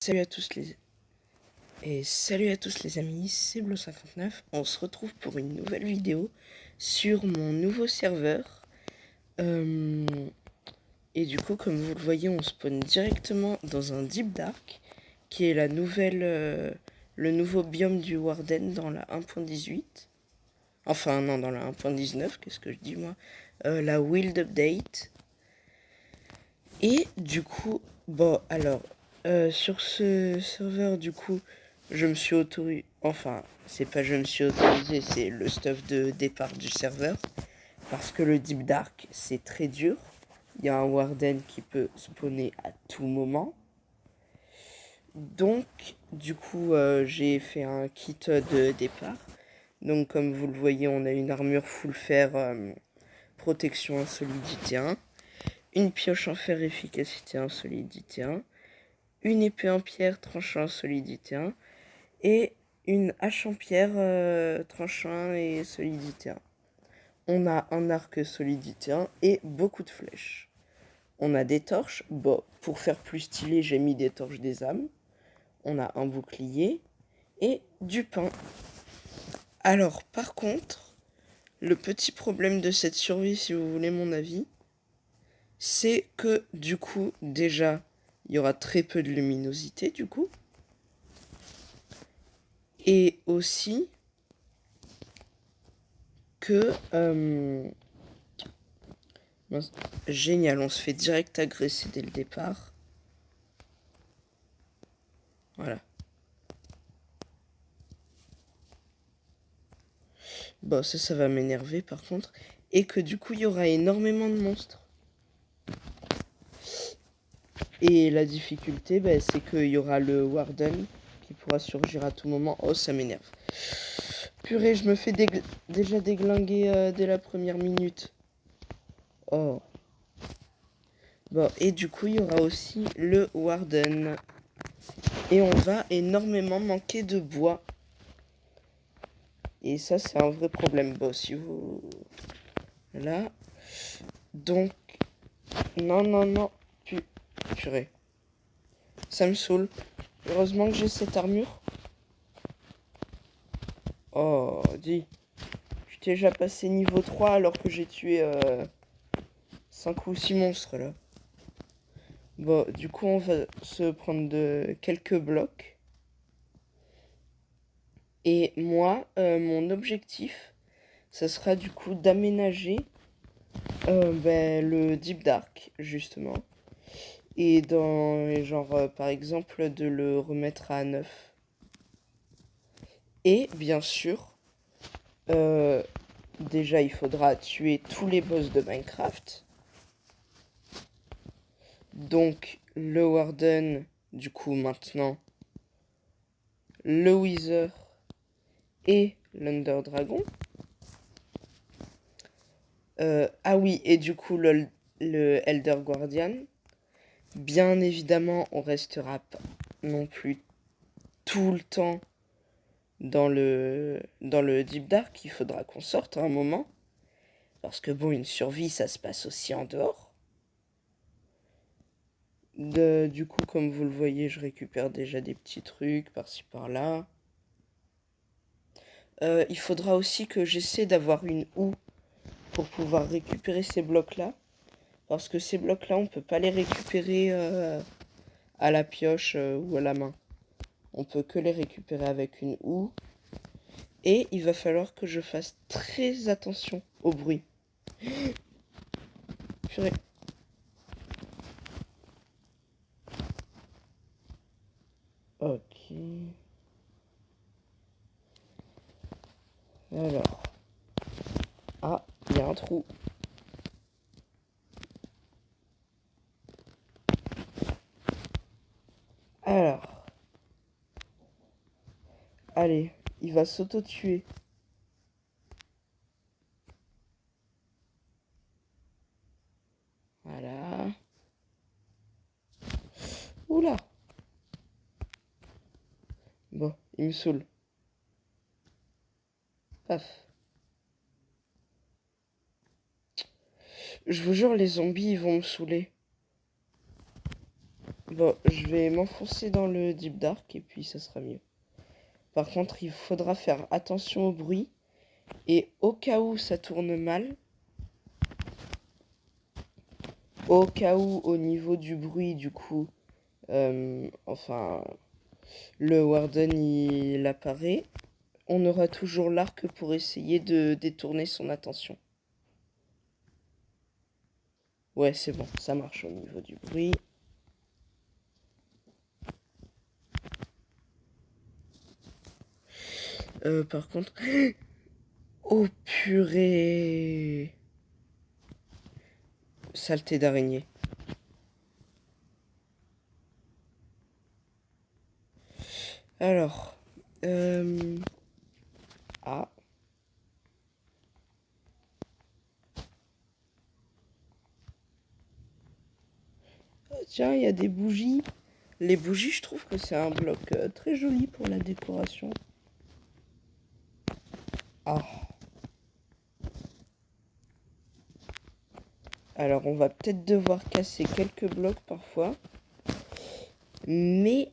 Salut à tous les amis, c'est Blo59. On se retrouve pour une nouvelle vidéo sur mon nouveau serveur. Et du coup, comme vous le voyez, on spawn directement dans un Deep Dark, qui est le nouveau biome du Warden dans la 1.18. Enfin non, dans la 1.19, qu'est-ce que je dis moi, la Wild Update. Et du coup, bon alors, sur ce serveur du coup, je me suis autorisé, enfin, c'est pas je me suis autorisé, c'est le stuff de départ du serveur. Parce que le Deep Dark, c'est très dur. Il y a un Warden qui peut spawner à tout moment. Donc, du coup, j'ai fait un kit de départ. Donc, comme vous le voyez, on a une armure full fer, protection insolidité 1. Une pioche en fer efficacité insolidité 1. Une épée en pierre tranchant solidité 1 et une hache en pierre tranchant et solidité 1. On a un arc solidité 1 et beaucoup de flèches. On a des torches. Bon, pour faire plus stylé, j'ai mis des torches des âmes. On a un bouclier et du pain. Alors, par contre, le petit problème de cette survie, si vous voulez mon avis, c'est que du coup, déjà, il y aura très peu de luminosité du coup. Et aussi que... génial, on se fait direct agresser dès le départ. Voilà. Bon, ça va m'énerver par contre. Et que du coup, il y aura énormément de monstres. Et la difficulté, c'est qu'il y aura le Warden qui pourra surgir à tout moment. Oh, ça m'énerve. Purée, je me fais déjà déglinguer dès la première minute. Oh. Bon, et du coup, il y aura aussi le Warden. Et on va énormément manquer de bois. Et ça, c'est un vrai problème. Bon, si vous... Là. Donc... Non, non, non. Purée. Ça me saoule. Heureusement que j'ai cette armure. Oh, dis. Je t'ai déjà passé niveau 3 alors que j'ai tué 5 ou 6 monstres là. Bon, du coup, on va se prendre quelques blocs. Et moi, mon objectif, ça sera du coup d'aménager le Deep Dark, justement. Et par exemple, de le remettre à 9. Et bien sûr, déjà, il faudra tuer tous les boss de Minecraft. Donc, le Warden, du coup, maintenant, le Wither et l'Under Dragon. Ah oui, et du coup, le Elder Guardian. Bien évidemment, on restera pas non plus tout le temps dans le Deep Dark. Il faudra qu'on sorte à un moment. Parce que bon, une survie, ça se passe aussi en dehors. Du coup, comme vous le voyez, je récupère déjà des petits trucs par-ci par-là. Il faudra aussi que j'essaie d'avoir une houe pour pouvoir récupérer ces blocs-là. Parce que ces blocs-là, on peut pas les récupérer à la pioche ou à la main. On peut que les récupérer avec une houe. Et il va falloir que je fasse très attention au bruit. Purée. Ok. Alors. Ah, il y a un trou. Alors. Allez, il va s'auto-tuer. Voilà. Oula. Bon, il me saoule. Paf. Je vous jure, les zombies, ils vont me saouler. Bon, je vais m'enfoncer dans le Deep Dark et puis ça sera mieux. Par contre, il faudra faire attention au bruit. Et au cas où ça tourne mal, au cas où au niveau du bruit, du coup, enfin, le Warden il apparaît, on aura toujours l'arc pour essayer de détourner son attention. Ouais, c'est bon, ça marche au niveau du bruit. Par contre... Oh purée! Saleté d'araignée. Alors... Ah. Tiens, il y a des bougies. Les bougies, je trouve que c'est un bloc très joli pour la décoration. Ah. Alors, on va peut-être devoir casser quelques blocs parfois. Mais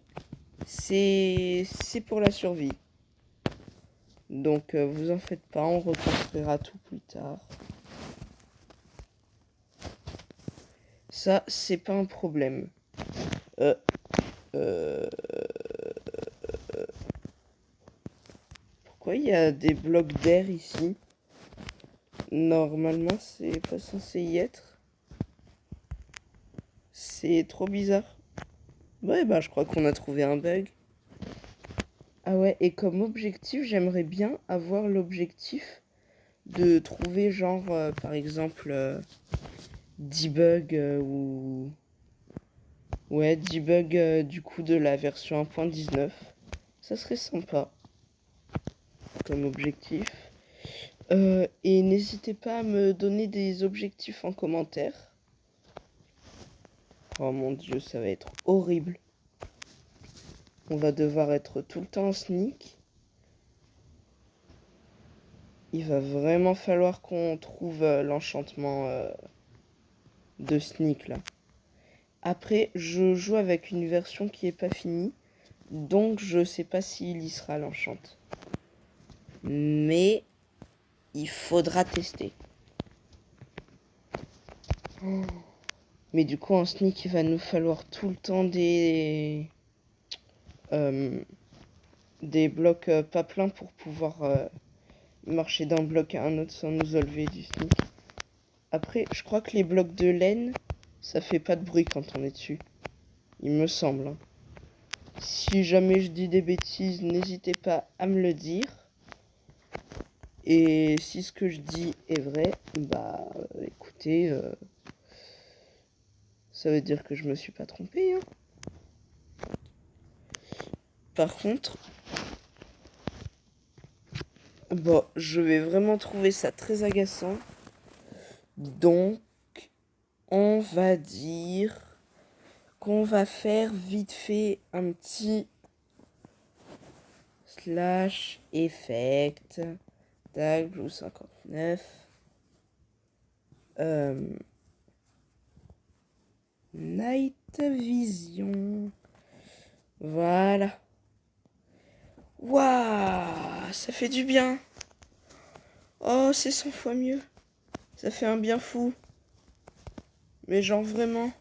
c'est pour la survie. Donc, vous en faites pas, on reconstruira tout plus tard. Ça, c'est pas un problème. Pourquoi il y a des blocs d'air ici? Normalement, c'est pas censé y être. C'est trop bizarre. Ouais, bah, je crois qu'on a trouvé un bug. Ah ouais, et comme objectif, j'aimerais bien avoir l'objectif de trouver, genre, par exemple, debug ou... Ouais, debug du coup de la version 1.19. Ça serait sympa comme objectif. Et n'hésitez pas à me donner des objectifs en commentaire. Oh mon dieu, ça va être horrible. On va devoir être tout le temps en sneak. Il va vraiment falloir qu'on trouve l'enchantement de sneak là. Après, je joue avec une version qui est pas finie. Donc je sais pas s'il y sera l'enchant. Mais il faudra tester. Mais du coup en sneak il va nous falloir tout le temps des blocs pas pleins pour pouvoir marcher d'un bloc à un autre sans nous enlever du sneak. Après je crois que les blocs de laine ça fait pas de bruit quand on est dessus. Il me semble. Hein. Si jamais je dis des bêtises, n'hésitez pas à me le dire. Et si ce que je dis est vrai, bah écoutez, ça veut dire que je me suis pas trompé. Hein. Par contre, bon, je vais vraiment trouver ça très agaçant. Donc, on va dire qu'on va faire vite fait un petit slash effect. Tag Blue 59. Night Vision. Voilà. Waouh, ça fait du bien. Oh, c'est 100 fois mieux. Ça fait un bien fou. Mais genre vraiment,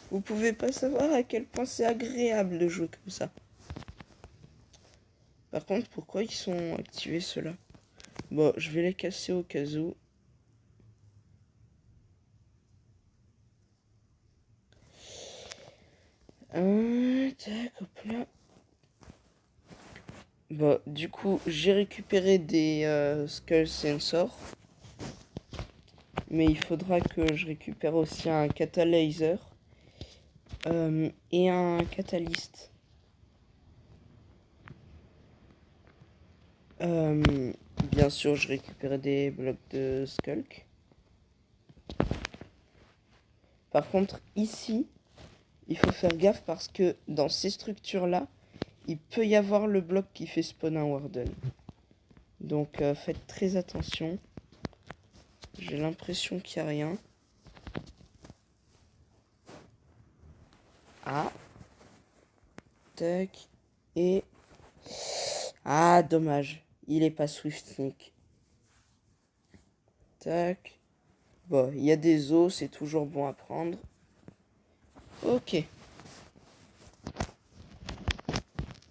vous pouvez pas savoir à quel point c'est agréable de jouer comme ça. Par contre, pourquoi ils sont activés ceux-là? Bon, je vais les casser au cas où. Tac, hop là. Bon, du coup, j'ai récupéré des Skull Sensor. Mais il faudra que je récupère aussi un catalyzer et un catalyste. Bien sûr, je récupérais des blocs de Skulk. Par contre, ici, il faut faire gaffe parce que dans ces structures-là, il peut y avoir le bloc qui fait spawn un Warden. Donc faites très attention. J'ai l'impression qu'il n'y a rien. Ah. Tac. Et... Ah, dommage. Il est pas Swift Sneak. Tac. Bon, il y a des os, c'est toujours bon à prendre. Ok.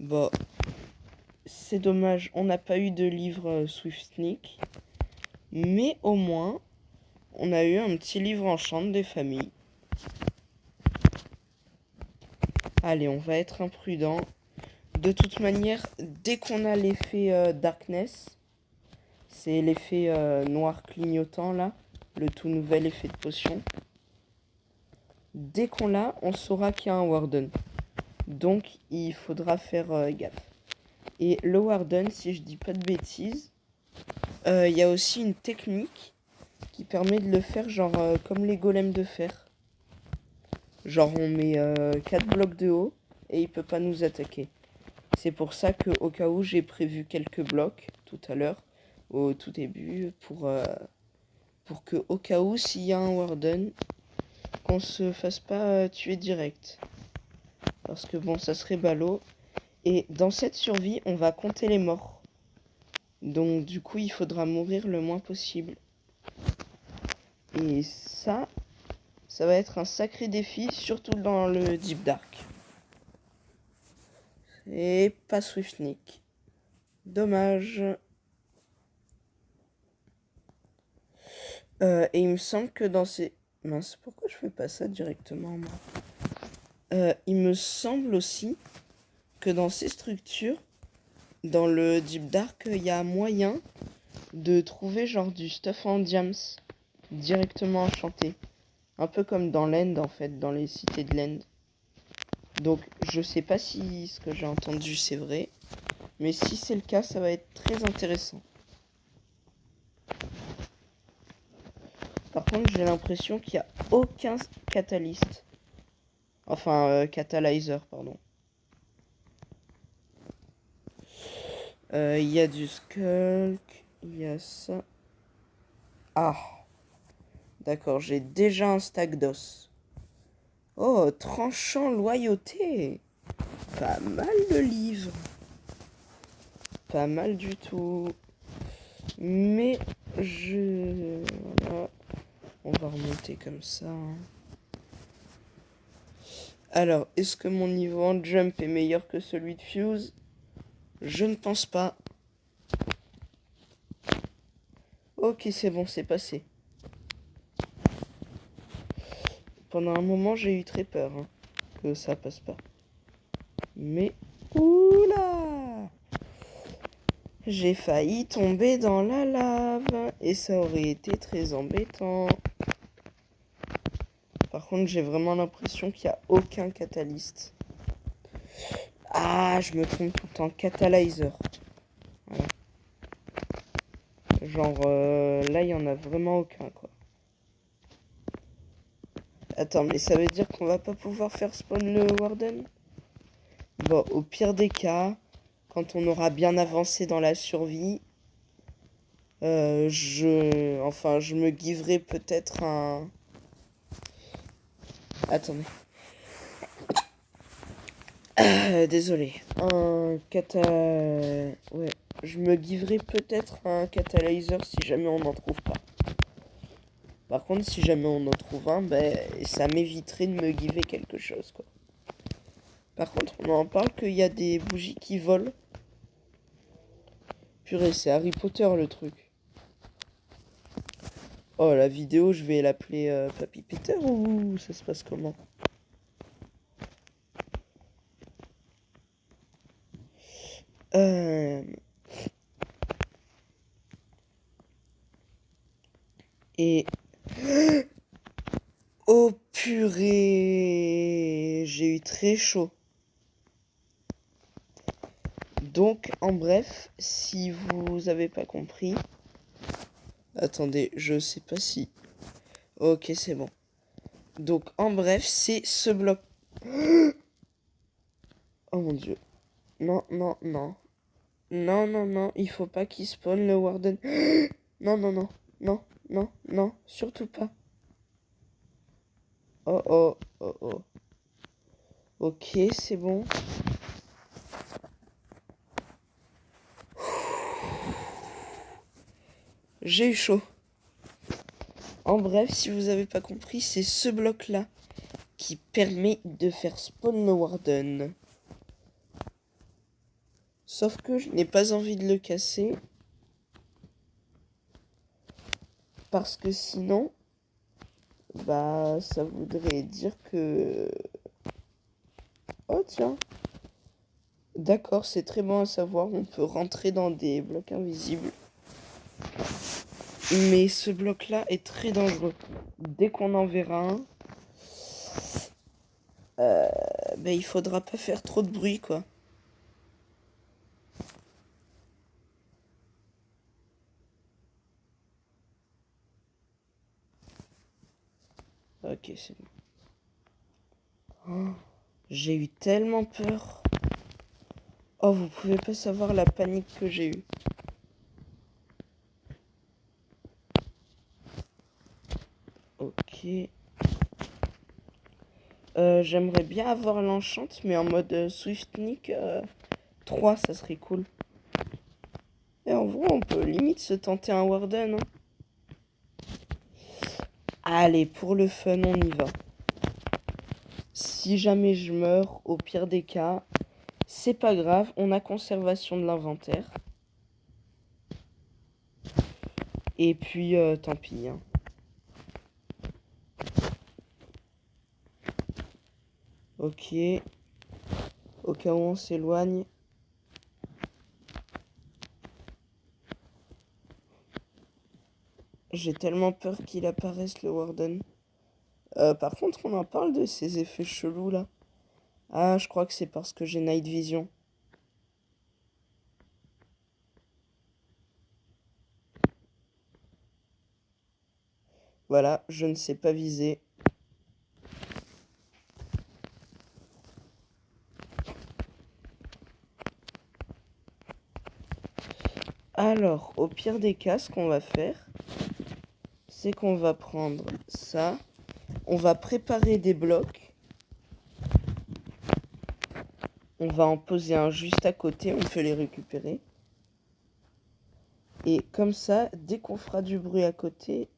Bon. C'est dommage, on n'a pas eu de livre Swift Sneak. Mais au moins, on a eu un petit livre Enchant des familles. Allez, on va être imprudent. De toute manière, dès qu'on a l'effet Darkness, c'est l'effet noir clignotant là, le tout nouvel effet de potion. Dès qu'on l'a, on saura qu'il y a un Warden. Donc il faudra faire gaffe. Et le Warden, si je dis pas de bêtises, il y a aussi une technique qui permet de le faire genre comme les golems de fer. Genre on met 4 blocs de haut et il peut pas nous attaquer. C'est pour ça que au cas où j'ai prévu quelques blocs tout à l'heure, au tout début, pour que au cas où s'il y a un Warden, qu'on se fasse pas tuer direct. Parce que bon, ça serait ballot. Et dans cette survie, on va compter les morts. Donc du coup, il faudra mourir le moins possible. Et ça va être un sacré défi, surtout dans le Deep Dark. Et pas Swift Sneak. Dommage. Et il me semble que dans ces... Mince, pourquoi je fais pas ça directement, moi il me semble aussi que dans ces structures, dans le Deep Dark, il y a moyen de trouver genre du stuff en diams directement enchanté. Un peu comme dans l'End en fait, dans les cités de l'End. Donc je sais pas si ce que j'ai entendu c'est vrai. Mais si c'est le cas, ça va être très intéressant. Par contre, j'ai l'impression qu'il n'y a aucun catalyste. Enfin, catalyzer, pardon. Il y a du skulk. Il y a ça. Ah. D'accord, j'ai déjà un stack d'os. Oh, tranchant loyauté. Pas mal de livres. Pas mal du tout. Mais voilà. On va remonter comme ça. Alors, est-ce que mon niveau en jump est meilleur que celui de Fuse? Je ne pense pas. Ok, c'est bon, c'est passé. Pendant un moment, j'ai eu très peur que ça passe pas. Mais, oula! J'ai failli tomber dans la lave et ça aurait été très embêtant. Par contre, j'ai vraiment l'impression qu'il n'y a aucun catalyste. Ah, je me trompe tout le temps. Catalyzer. Voilà. Genre, là, il n'y en a vraiment aucun, quoi. Attends, mais ça veut dire qu'on va pas pouvoir faire spawn le Warden? Bon, au pire des cas, quand on aura bien avancé dans la survie, je me giverai peut-être un... Attendez. Désolé. Ouais, je me giverai peut-être un catalyseur si jamais on n'en trouve pas. Par contre, si jamais on en trouve un, ben, ça m'éviterait de me giver quelque chose, quoi. Par contre, on en parle qu'il y a des bougies qui volent. Purée, c'est Harry Potter le truc. Oh, la vidéo, je vais l'appeler Papy Peter ou ça se passe comment? Et... Oh purée, j'ai eu très chaud. Donc, en bref, si vous avez pas compris... Attendez, je sais pas si... Ok, c'est bon. Donc, en bref, c'est ce bloc. Oh mon dieu. Non, non, non. Non, non, non, il faut pas qu'il spawn le Warden. Non, non, non. Non, non, non, surtout pas. Oh, oh, oh, oh. Ok, c'est bon. J'ai eu chaud. En bref, si vous avez pas compris, c'est ce bloc-là qui permet de faire spawn le Warden. Sauf que je n'ai pas envie de le casser. Parce que sinon, bah, ça voudrait dire que... Oh tiens. D'accord, c'est très bon à savoir. On peut rentrer dans des blocs invisibles. Mais ce bloc-là est très dangereux. Dès qu'on en verra un, bah, il faudra pas faire trop de bruit, quoi. Ok, c'est bon. Oh, j'ai eu tellement peur. Oh, vous pouvez pas savoir la panique que j'ai eue. Ok. J'aimerais bien avoir l'enchant, mais en mode Swiftnick 3, ça serait cool. Et en vrai, on peut limite se tenter un Warden. Hein. Allez, pour le fun, on y va. Si jamais je meurs, au pire des cas, c'est pas grave, on a conservation de l'inventaire. Et puis, tant pis. Hein. Ok. Au cas où on s'éloigne. J'ai tellement peur qu'il apparaisse, le Warden. Par contre, on en parle de ces effets chelous, là. Ah, je crois que c'est parce que j'ai Night Vision. Voilà, je ne sais pas viser. Alors, au pire des cas, ce qu'on va faire, c'est qu'on va prendre ça. On va préparer des blocs. On va en poser un juste à côté, on peut les récupérer. Et comme ça, dès qu'on fera du bruit à côté...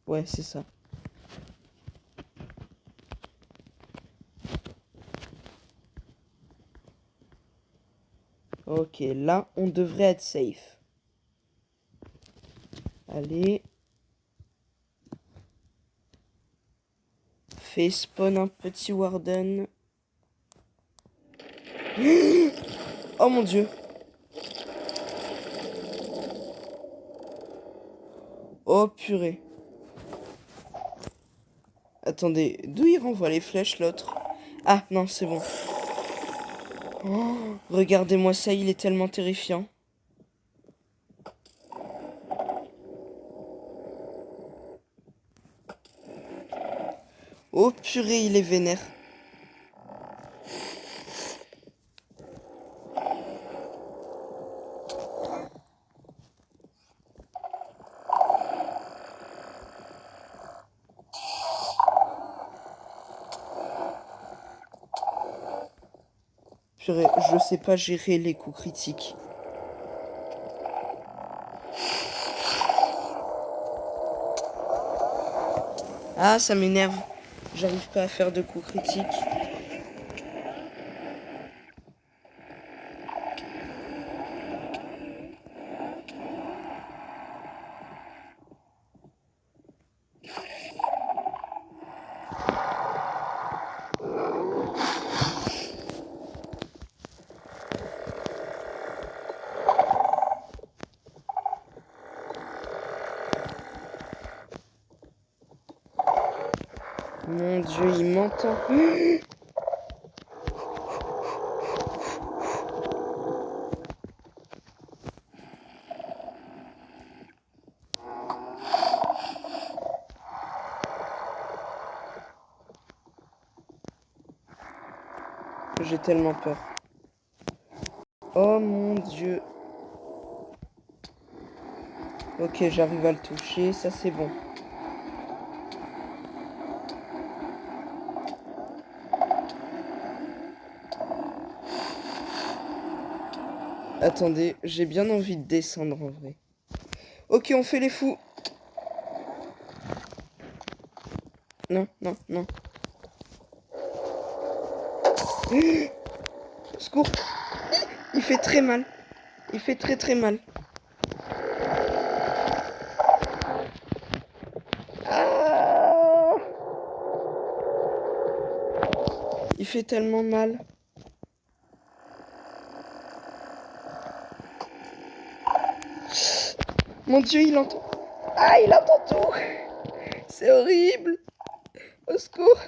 Ouais, c'est ça. Ok, là, on devrait être safe. Allez. Fais spawn un petit Warden. Oh mon dieu. Oh purée. Attendez, d'où il renvoie les flèches l'autre? Ah non, c'est bon. Oh, regardez-moi ça, il est tellement terrifiant. Oh purée, il est vénère. Purée, je sais pas gérer les coups critiques. Ah, ça m'énerve. J'arrive pas à faire de coups critiques. Mon dieu, il m'entend. J'ai tellement peur. Oh mon dieu. Ok, j'arrive à le toucher, ça c'est bon. Attendez, j'ai bien envie de descendre en vrai. Ok, on fait les fous. Non, non, non. Au secours. Il fait très mal. Il fait très très mal. Ah, il fait tellement mal. Mon Dieu, il entend. Ah, il entend tout. C'est horrible. Au secours.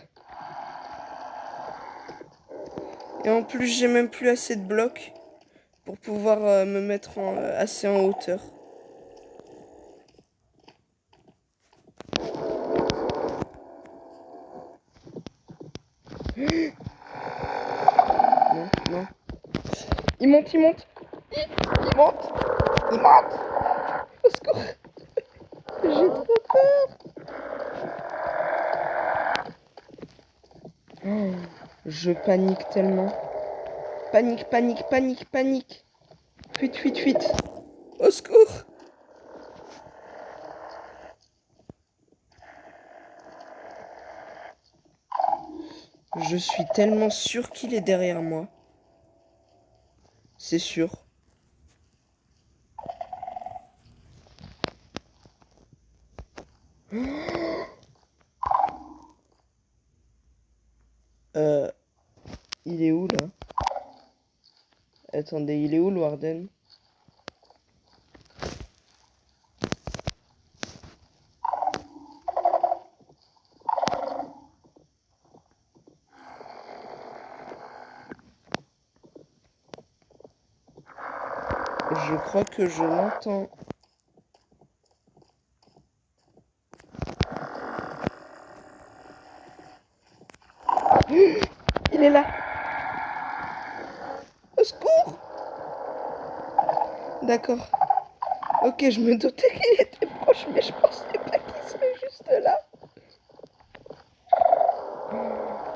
Et en plus, j'ai même plus assez de blocs pour pouvoir me mettre assez en hauteur. Non, non. Il monte, il monte. Il monte. Il monte. Au secours. J'ai trop peur. Oh, je panique tellement. Panique, panique, panique, panique. Fuite, fuite, fuite. Au secours. Je suis tellement sûr qu'il est derrière moi. C'est sûr. Euh, il est où là? Attendez, il est où le Warden? Je crois que je l'entends. Il est là. Au secours. D'accord. Ok, je me doutais qu'il était proche, mais je pensais pas qu'il serait juste là.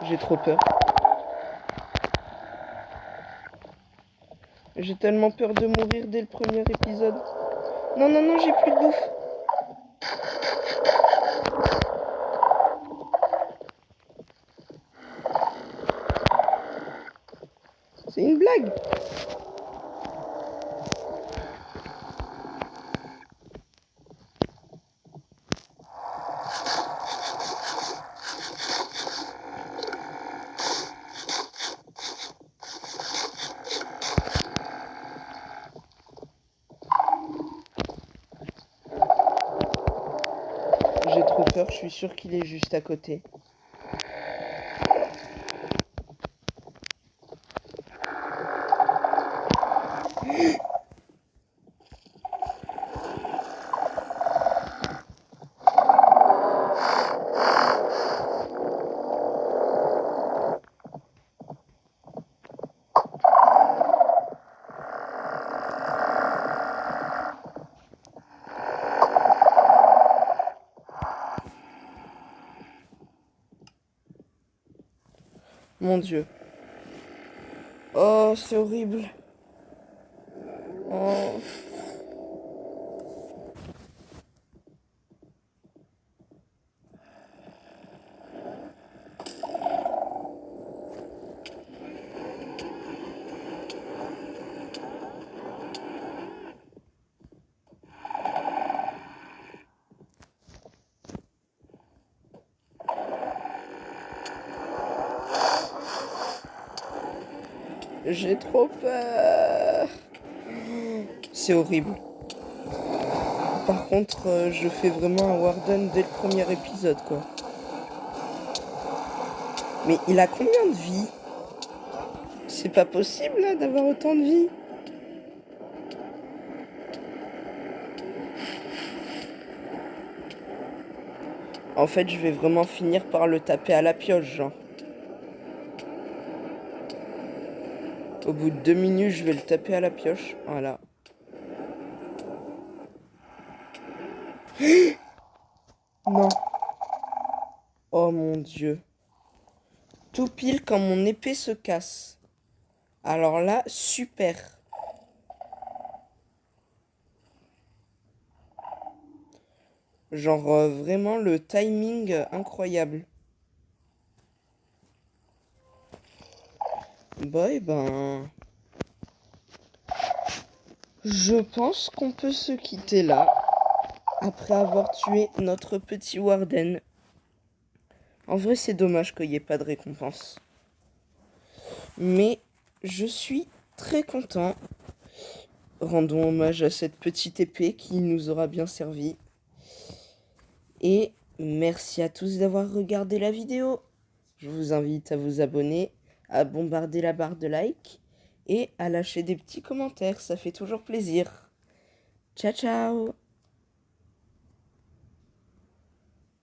J'ai trop peur. J'ai tellement peur de mourir dès le premier épisode. Non, non, non, j'ai plus de bouffe. C'est une blague. J'ai trop peur, je suis sûr qu'il est juste à côté. Mon Dieu. Oh, c'est horrible. Oh. J'ai trop peur. C'est horrible. Par contre, je fais vraiment un Warden dès le premier épisode, quoi. Mais il a combien de vie? C'est pas possible, là, d'avoir autant de vie. En fait, je vais vraiment finir par le taper à la pioche, genre. Au bout de 2 minutes, je vais le taper à la pioche. Voilà. Non. Oh mon Dieu. Tout pile quand mon épée se casse. Alors là, super. Genre vraiment le timing incroyable. Bah et ben... Je pense qu'on peut se quitter là, après avoir tué notre petit Warden. En vrai, c'est dommage qu'il n'y ait pas de récompense. Mais je suis très content. Rendons hommage à cette petite épée qui nous aura bien servi. Et merci à tous d'avoir regardé la vidéo. Je vous invite à vous abonner, à bombarder la barre de like et à lâcher des petits commentaires, ça fait toujours plaisir. Ciao ciao!